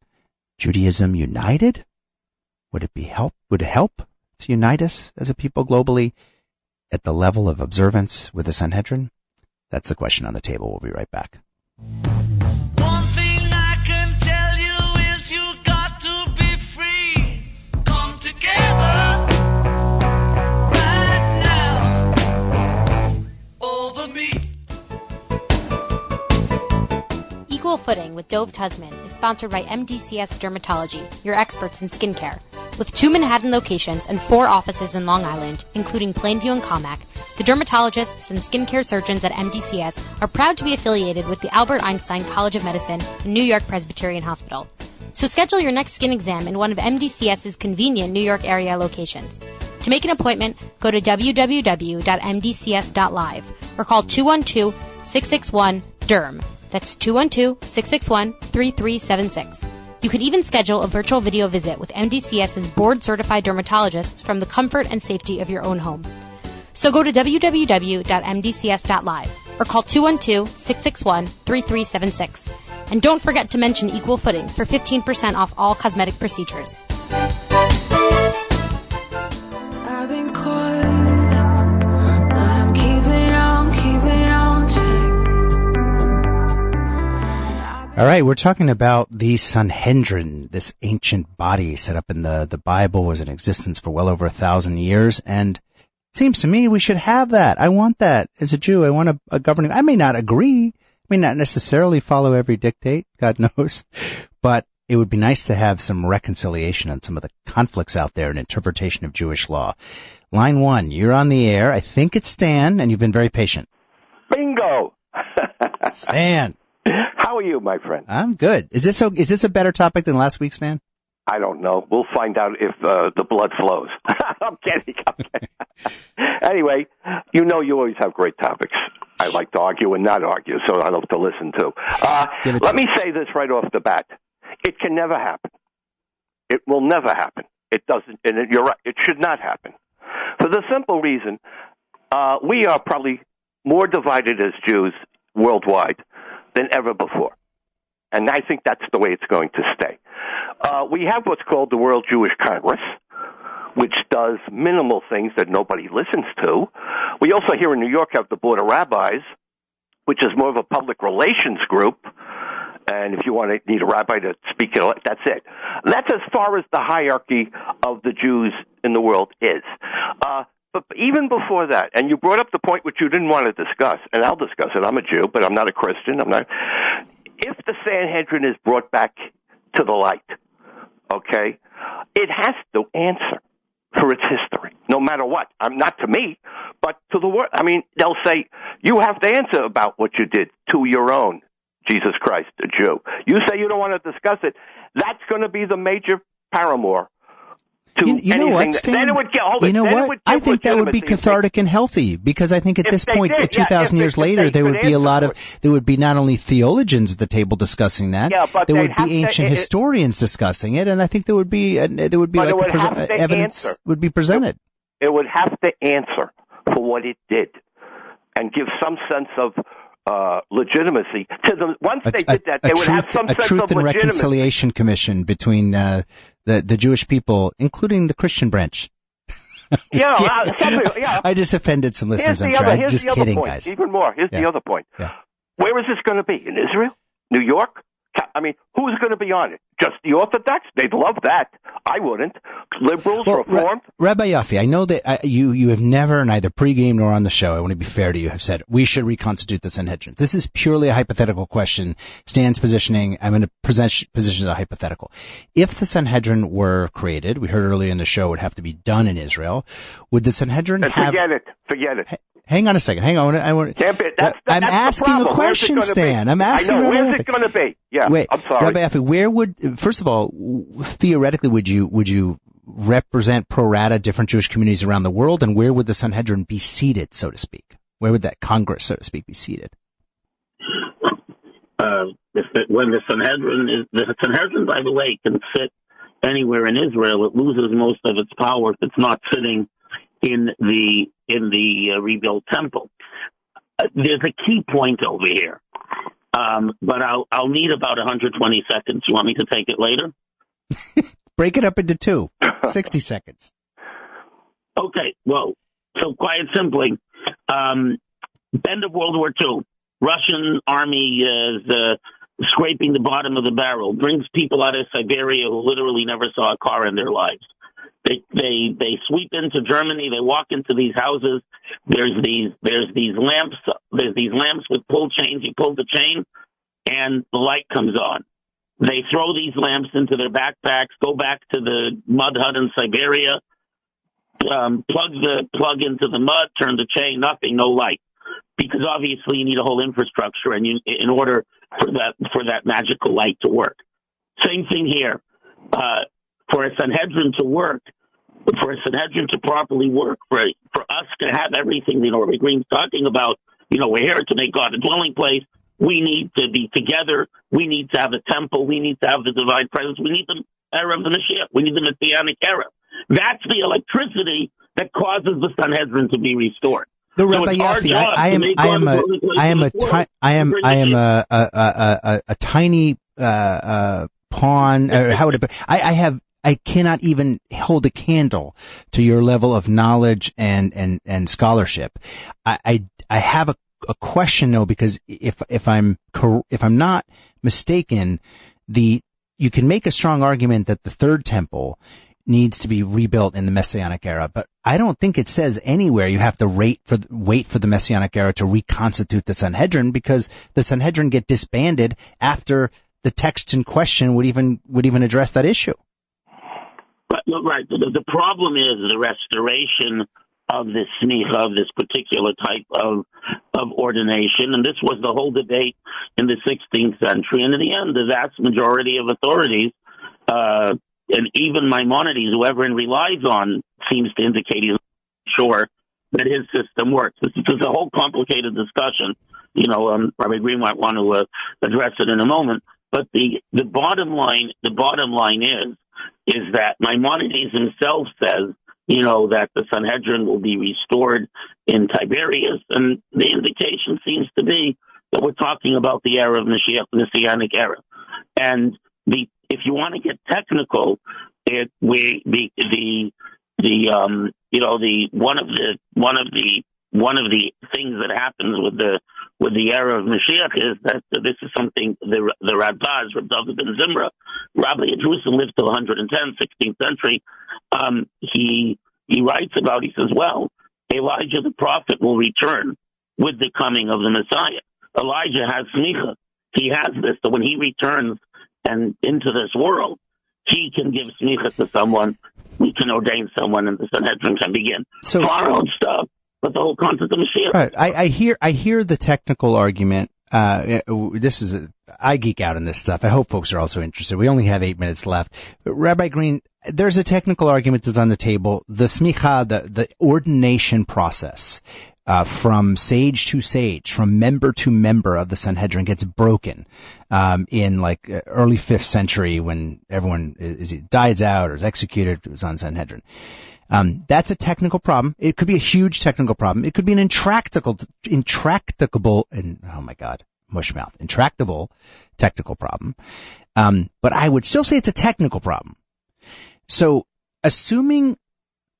Judaism united? Would it help to unite us as a people globally at the level of observance with the Sanhedrin? That's the question on the table. We'll be right back. One thing I can tell you is you got to be free. Come together right now over me. Equal Footing with Dove Tusman is sponsored by MDCS Dermatology, your experts in skincare. With 2 Manhattan locations and 4 offices in Long Island, including Plainview and Commack, the dermatologists and skincare surgeons at MDCS are proud to be affiliated with the Albert Einstein College of Medicine and New York Presbyterian Hospital. So schedule your next skin exam in one of MDCS's convenient New York area locations. To make an appointment, go to www.mdcs.live or call 212-661-DERM. That's 212-661-3376. You could even schedule a virtual video visit with MDCS's board-certified dermatologists from the comfort and safety of your own home. So go to www.mdcs.live or call 212-661-3376. And don't forget to mention Equal Footing for 15% off all cosmetic procedures. I've been caught, but I'm keeping on All right, we're talking about the Sanhedrin, this ancient body set up in the Bible, was in existence for well over 1,000 years, and it seems to me we should have that. I want that as a Jew. I want a governing. I may not agree, may not necessarily follow every dictate, God knows, but it would be nice to have some reconciliation on some of the conflicts out there in interpretation of Jewish law. Line 1, you're on the air. I think it's Stan, and you've been very patient. Bingo! Stan. How are you, my friend? I'm good. Is this a better topic than last week, Stan? I don't know. We'll find out if the blood flows. I'm kidding. Anyway, you always have great topics. I like to argue and not argue, so I love to listen to. Let me say this right off the bat. It can never happen. It will never happen. It doesn't, and you're right, it should not happen. For the simple reason, we are probably more divided as Jews worldwide than ever before. And I think that's the way it's going to stay. We have what's called the World Jewish Congress, which does minimal things that nobody listens to. We also here in New York have the Board of Rabbis, which is more of a public relations group. And if you need a rabbi to speak, that's it. And that's as far as the hierarchy of the Jews in the world is. But even before that, and you brought up the point which you didn't want to discuss, and I'll discuss it. I'm a Jew, but I'm not a Christian. If the Sanhedrin is brought back to the light, okay, it has to answer for its history, no matter what. Not to me, but to the world. They'll say, you have to answer about what you did to your own Jesus Christ, a Jew. You say you don't want to discuss it. That's going to be the major paramour to you know what, Stan? Then it would get, I think that would be cathartic and healthy, because I think at this point, 2,000 years later, there would be there would be not only theologians at the table discussing that, there would be ancient historians discussing it, and I think there would be evidence would be presented. It would have to answer for what it did and give some sense of legitimacy to them. Once they did that, they would have some sense of legitimacy. A Truth and Reconciliation Commission between the Jewish people, including the Christian branch. I just offended some listeners. I'm sure. I'm just kidding, guys. Even more. Here's the other point. Yeah. Where is this going to be? In Israel? New York? Who's going to be on it? Just the Orthodox? They'd love that. I wouldn't. Liberals, Reformed? Rabbi Yaffe, I know that you have never, neither pregame nor on the show, I want to be fair to you, have said, we should reconstitute the Sanhedrin. This is purely a hypothetical question. Stan's positioning, I'm going to position as a hypothetical. If the Sanhedrin were created, we heard earlier in the show, it would have to be done in Israel. Would the Sanhedrin Forget it. Hang on a second. Hang on. I'm asking a question, Stan. I'm asking. I know. Where's it going to be? Yeah. Wait, I'm sorry. Rabbi Yaffe, first of all, theoretically, would you represent pro rata different Jewish communities around the world, and where would the Sanhedrin be seated, so to speak? Where would that Congress, so to speak, be seated? When the Sanhedrin, by the way, can sit anywhere in Israel, it loses most of its power if it's not sitting in the rebuilt temple. There's a key point over here, but I'll need about 120 seconds. You want me to take it later? Break it up into 60 seconds. Okay, well, so quite simply, end of World War II, Russian army is scraping the bottom of the barrel, brings people out of Siberia who literally never saw a car in their lives. They sweep into Germany. They walk into these houses. There's these lamps. There's these lamps with pull chains. You pull the chain, and the light comes on. They throw these lamps into their backpacks. Go back to the mud hut in Siberia. Plug into the mud. Turn the chain. Nothing. No light. Because obviously you need a whole infrastructure, and in order for that magical light to work. Same thing here. For a Sanhedrin to work, for a Sanhedrin to properly work, for us to have everything, Rabbi Green's talking about, we're here to make God a dwelling place. We need to be together. We need to have a temple. We need to have the divine presence. We need the era of the Mashiach. We need the Messianic era. That's the electricity that causes the Sanhedrin to be restored. No, Rabbi Yaffe, a tiny pawn. How would it? I cannot even hold a candle to your level of knowledge and scholarship. I have a a question though, because if I'm not mistaken, you can make a strong argument that the third temple needs to be rebuilt in the Messianic era, but I don't think it says anywhere you have to wait for the Messianic era to reconstitute the Sanhedrin, because the Sanhedrin get disbanded after the texts in question would even address that issue. Right. The problem is the restoration of this smicha, of this particular type of ordination, and this was the whole debate in the 16th century. And in the end, the vast majority of authorities, and even Maimonides, who everyone relies on, seems to indicate he's not sure that his system works. This is a whole complicated discussion. Rabbi Green might want to address it in a moment. But the bottom line is that Maimonides himself says, that the Sanhedrin will be restored in Tiberias, and the indication seems to be that we're talking about the era of Mashiach, the Messianic era. And if you want to get technical, one of the things that happens with the era of Mashiach is that this is something the Radbaz, Reb David ben Zimra, Rabbi of Jerusalem, lived till 110, 16th century. He writes about, he says, well, Elijah the prophet will return with the coming of the Messiah. Elijah has smicha. He has this, so when he returns and into this world, he can give smicha to someone. We can ordain someone, and the Sanhedrin can begin. So our own stuff, but the whole concept of Mashiach. Right. I hear the technical argument. I geek out on this stuff. I hope folks are also interested. We only have 8 minutes left. But Rabbi Green, there's a technical argument that's on the table. The smicha, the ordination process, from sage to sage, from member to member of the Sanhedrin gets broken, in early 5th century when everyone dies out or is executed. It was on Sanhedrin. That's a technical problem. It could be a huge technical problem. It could be an intractable technical problem. But I would still say it's a technical problem. So assuming,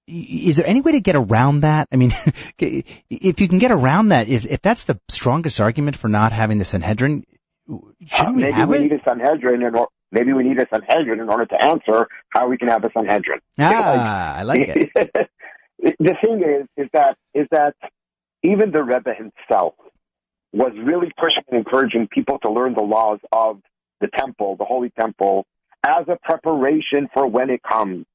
is there any way to get around that? I mean, if you can get around that, if that's the strongest argument for not having the Sanhedrin, shouldn't we have it? Maybe we need a Sanhedrin in order to answer how we can have a Sanhedrin. I like it. The thing is that even the Rebbe himself was really pushing and encouraging people to learn the laws of the temple, the Holy Temple, as a preparation for when it comes,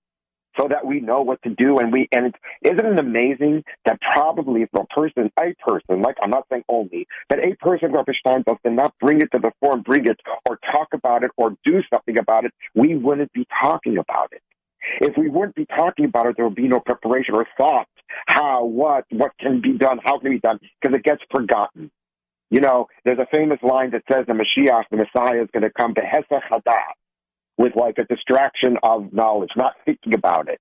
so that we know what to do. Isn't it amazing that probably if a person, like I'm not saying only, but a person, Rabbi Steinfeld, did not bring it to the fore and bring it or talk about it or do something about it, we wouldn't be talking about it. If we wouldn't be talking about it, there would be no preparation or thought how, what can be done, how can it be done, because it gets forgotten. There's a famous line that says the Mashiach, the Messiah, is going to come to Hesach Hadat, with a distraction of knowledge, not thinking about it.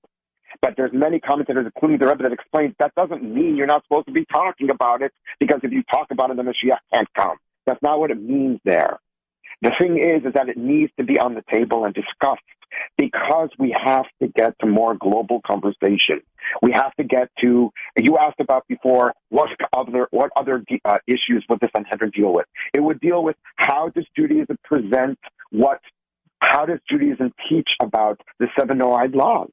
But there's many commentators, including the Rebbe, that explains that doesn't mean you're not supposed to be talking about it, because if you talk about it, the Mashiach can't come. That's not what it means there. The thing is that it needs to be on the table and discussed, because we have to get to more global conversation. We have to get to, you asked about before, what other issues would the Sanhedrin deal with? It would deal with how does Judaism present how does Judaism teach about the 7 Noahide laws?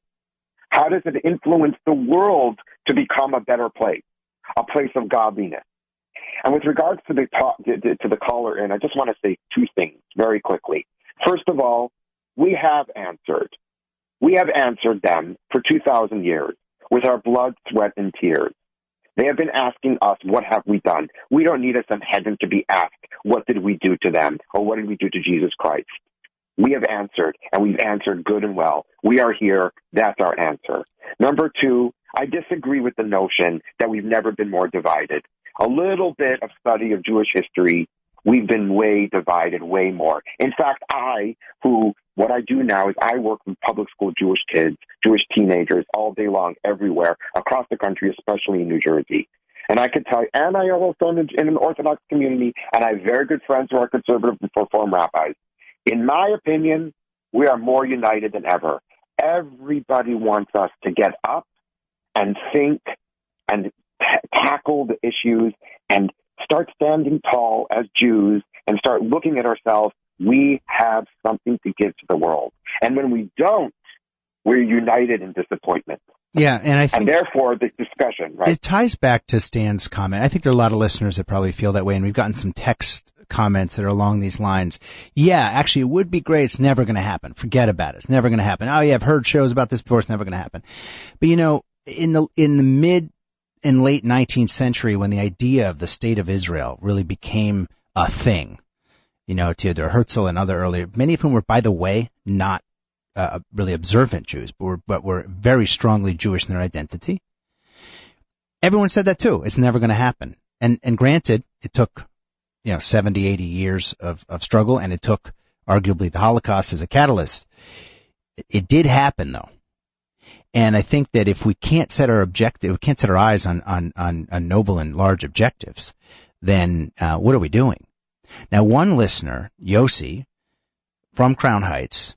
How does it influence the world to become a better place, a place of godliness? And with regards to the caller in, I just want to say 2 things very quickly. First of all, we have answered them for 2,000 years with our blood, sweat, and tears. They have been asking us, what have we done? We don't need a Sanhedrin to be asked, what did we do to them, or what did we do to Jesus Christ? We have answered, and we've answered good and well. We are here. That's our answer. Number 2, I disagree with the notion that we've never been more divided. A little bit of study of Jewish history, we've been way divided, way more. In fact, what I do now is I work with public school Jewish kids, Jewish teenagers all day long, everywhere, across the country, especially in New Jersey. And I can tell you, and I also in an Orthodox community, and I have very good friends who are conservative Reform rabbis. In my opinion, we are more united than ever. Everybody wants us to get up and think and tackle the issues and start standing tall as Jews and start looking at ourselves. We have something to give to the world. And when we don't, we're united in disappointment. Yeah, and I think, and therefore the discussion, right? It ties back to Stan's comment. I think there are a lot of listeners that probably feel that way, and we've gotten some text comments that are along these lines. Yeah, actually, it would be great. It's never going to happen. Forget about it. It's never going to happen. Oh, yeah, I've heard shows about this before. It's never going to happen. But in the mid and late 19th century, when the idea of the state of Israel really became a thing, Theodor Herzl and other earlier, many of whom were, by the way, not really observant Jews, but were very strongly Jewish in their identity. Everyone said that too. It's never going to happen. And granted, it took, 70, 80 years of struggle, and it took arguably the Holocaust as a catalyst. It did happen though. And I think that if we can't set our eyes on noble and large objectives, then what are we doing? Now, one listener, Yossi, from Crown Heights.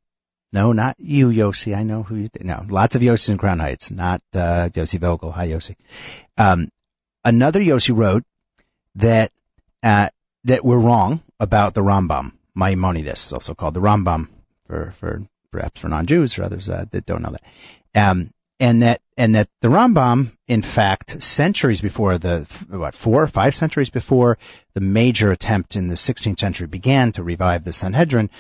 No, not you, Yossi. I know who you think. No, lots of Yossis in Crown Heights, not Yossi Vogel. Hi, Yossi. Another Yossi wrote that we're wrong about the Rambam. Maimonides, also called the Rambam, for perhaps for non-Jews or others that don't know that. And that the Rambam, in fact, centuries before 4 or 5 centuries before the major attempt in the 16th century began to revive the Sanhedrin,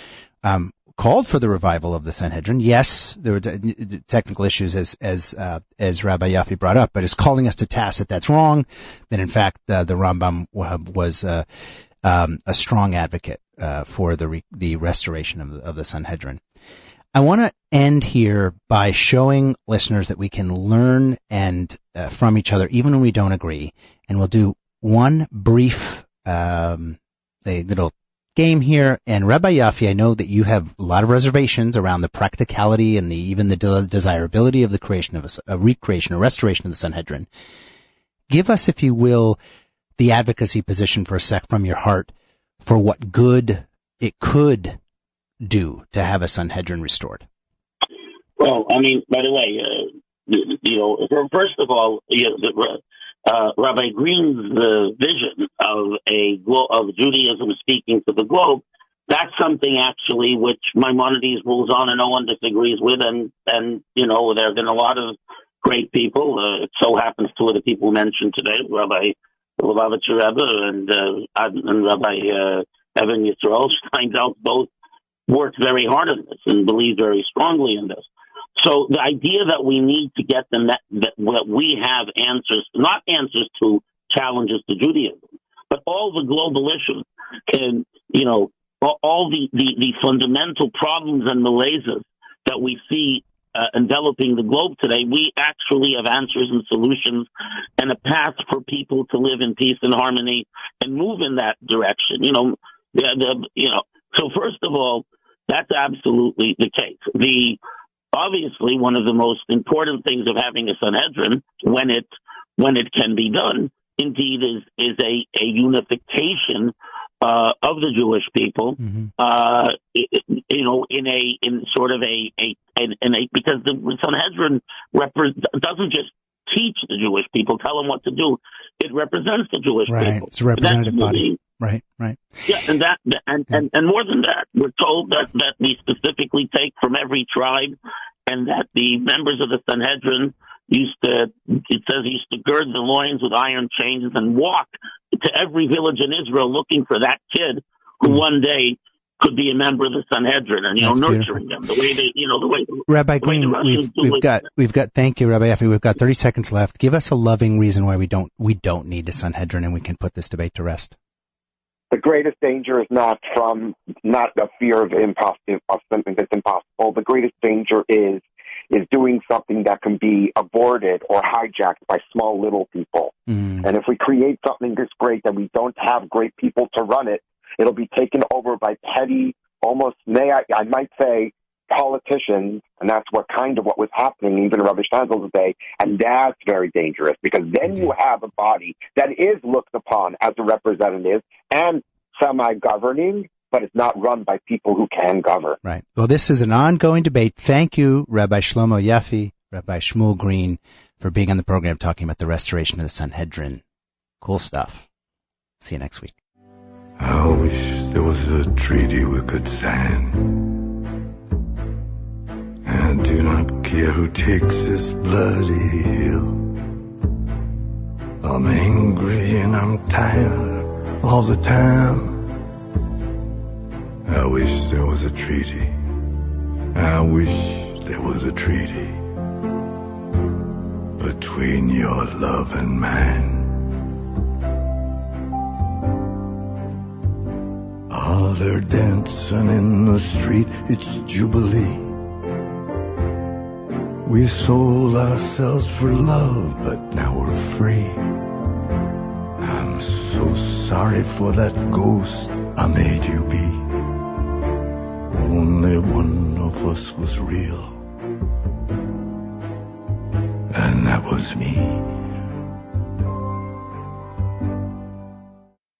called for the revival of the Sanhedrin. Yes, there were technical issues as Rabbi Yaffe brought up, but it's calling us to task that that's wrong. That in fact the Rambam was a strong advocate for the restoration of the Sanhedrin. I want to end here by showing listeners that we can learn and from each other, even when we don't agree. And we'll do one brief a little game here. And Rabbi Yaffe, I know that you have a lot of reservations around the practicality and even the desirability of the creation of a recreation or restoration of the Sanhedrin. Give us, if you will, the advocacy position for a sec from your heart for what good it could do to have a Sanhedrin restored. Well, I mean, by the way, first of all, Rabbi Green's vision of Judaism speaking to the globe, that's something actually which Maimonides rules on and no one disagrees with, and there have been a lot of great people. It so happens two of the people mentioned today, Rabbi Lubavitcher Rebbe and Rabbi Evan Yisrael Steinfeld, both worked very hard on this and believed very strongly in this. So the idea that we need to get them that we have answers, not answers to challenges to Judaism, but all the global issues and, all the fundamental problems and malaises that we see enveloping the globe today, we actually have answers and solutions and a path for people to live in peace and harmony and move in that direction. So first of all, that's absolutely the case. Obviously, one of the most important things of having a Sanhedrin, when it can be done, indeed, is a unification of the Jewish people, mm-hmm. Because the Sanhedrin doesn't just teach the Jewish people, tell them what to do. It represents the Jewish people. It's a representative body. Right. Yeah, and more than that, we're told that we specifically take from every tribe, and that the members of the Sanhedrin used to gird the loins with iron chains and walk to every village in Israel looking for that kid who one day could be a member of the Sanhedrin, and nurturing them the way Rabbi Green, we've got. Thank you, Rabbi Yaffe. We've got 30 seconds left. Give us a loving reason why we don't need a Sanhedrin, and we can put this debate to rest. The greatest danger is not a fear of something that's impossible. The greatest danger is doing something that can be aborted or hijacked by small little people. Mm. And if we create something that's great that we don't have great people to run it, it'll be taken over by petty, almost, I might say, politicians, and that's what was happening even in Rabbi Steinfeld's day, and that's very dangerous, because then you have a body that is looked upon as a representative and semi-governing, but it's not run by people who can govern. Right. Well, this is an ongoing debate. Thank you, Rabbi Shlomo Yaffe, Rabbi Shmuel Green, for being on the program talking about the restoration of the Sanhedrin. Cool stuff. See you next week. I wish there was a treaty we could sign. I do not care who takes this bloody hill. I'm angry and I'm tired all the time. I wish there was a treaty. I wish there was a treaty between your love and mine. Ah, they're dancing in the street, it's Jubilee. We sold ourselves for love, but now we're free. I'm so sorry for that ghost I made you be. Only one of us was real, and that was me.